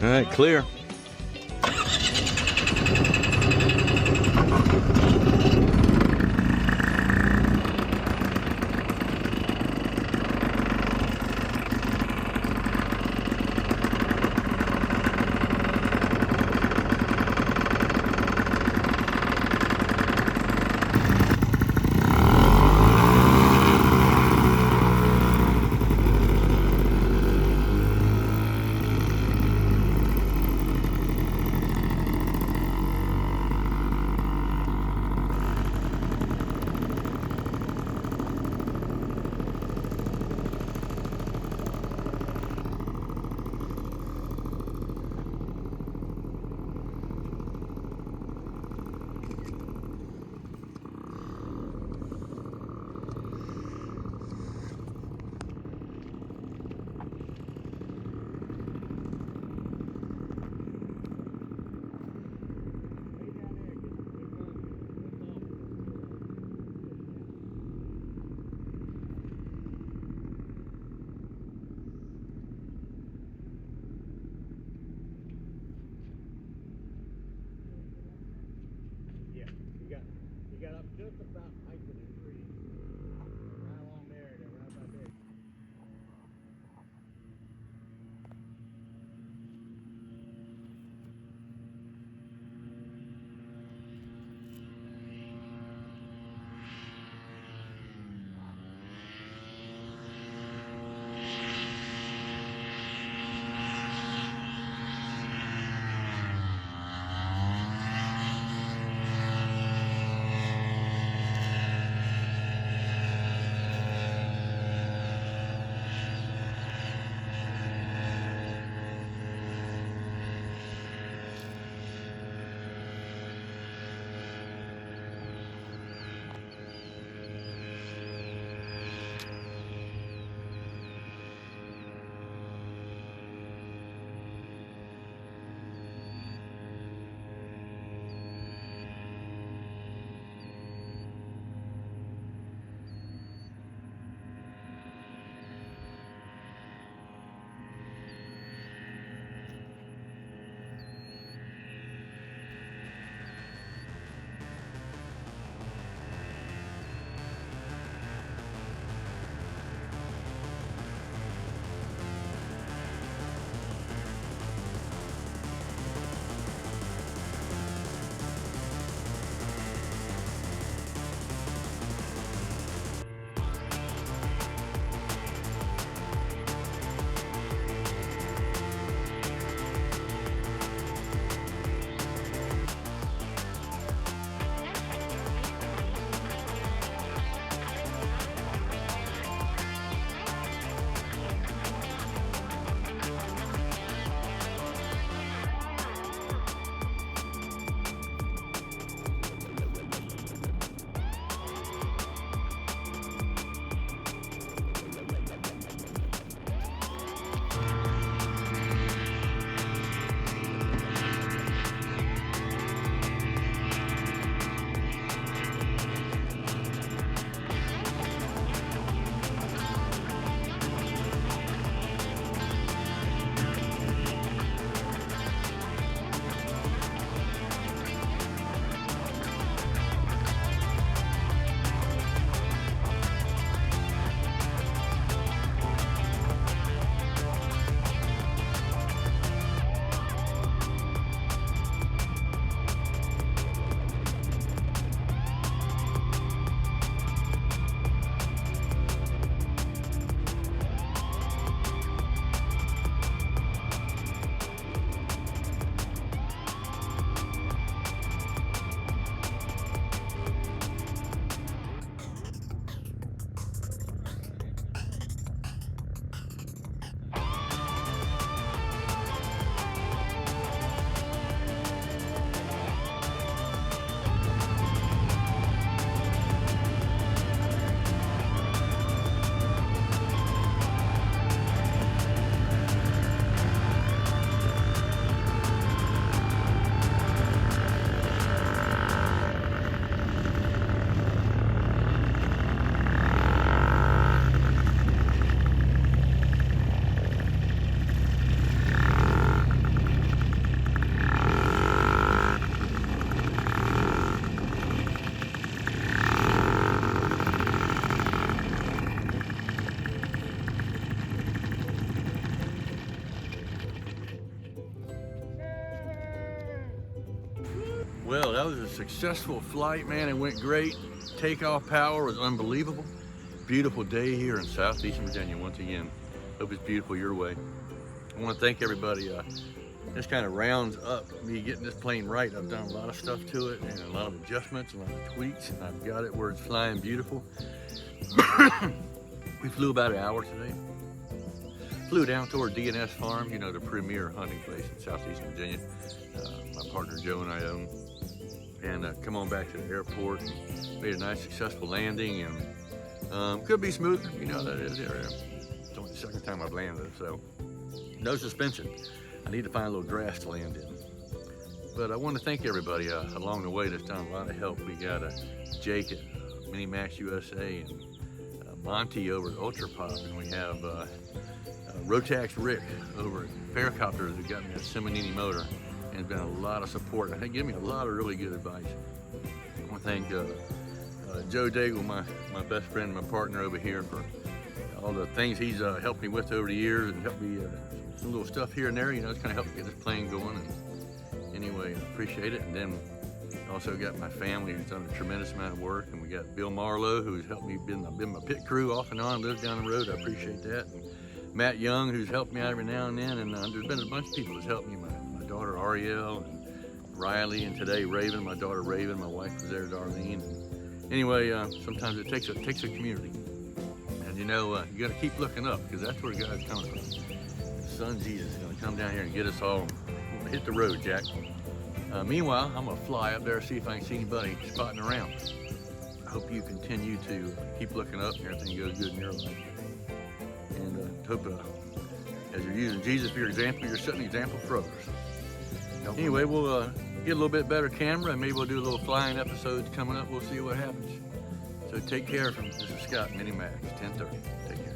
All right, clear. You got up just about height of the tree. Right along there, right about there. Well, that was a successful flight, man. It went great. Takeoff power was unbelievable. Beautiful day here in southeastern Virginia once again. Hope it's beautiful your way. I want to thank everybody. This kind of rounds up me getting this plane right. I've done a lot of stuff to it and a lot of adjustments, a lot of tweaks, and I've got it where it's flying beautiful. We flew about an hour today. Flew down toward DNS Farm, you know, the premier hunting place in southeastern Virginia. My partner Joe and I own. And come on back to the airport. And made a nice successful landing, and could be smoother, you know that is. It's only the second time I've landed, so no suspension. I need to find a little grass to land in. But I want to thank everybody along the way that's done a lot of help. We got Jake at Minimax USA, and Monty over at Ultra Pop, and we have Rotax Rick over at Faircopters who got me a Simonini motor, and it's been a lot of support. And they give me a lot of really good advice. I want to thank Joe Daigle, my best friend, my partner over here, for all the things he's helped me with over the years, and helped me some little stuff here and there. You know, it's kind of helped get this plane going. And anyway, I appreciate it. And then also got my family who's done a tremendous amount of work, and we got Bill Marlowe who's helped me, been my pit crew off and on, lives down the road. I appreciate that. And Matt Young, who's helped me out every now and then, and there's been a bunch of people who's helped me. My daughter Ariel, and Riley, and today Raven, my daughter Raven, my wife was there, Darlene. And anyway, sometimes it takes a community, and you know you got to keep looking up, because that's where God's coming from. His son Jesus is going to come down here and get us all. Hit the road, Jack. Meanwhile, I'm gonna fly up there, see if I can see anybody spotting around. I hope you continue to keep looking up and everything goes good in your life. And hope as you're using Jesus for your example, you're setting an example for others. Anyway, we'll get a little bit better camera, and maybe we'll do a little flying episodes coming up. We'll see what happens. So take care. This is Scott, Minimax, 1030. Take care.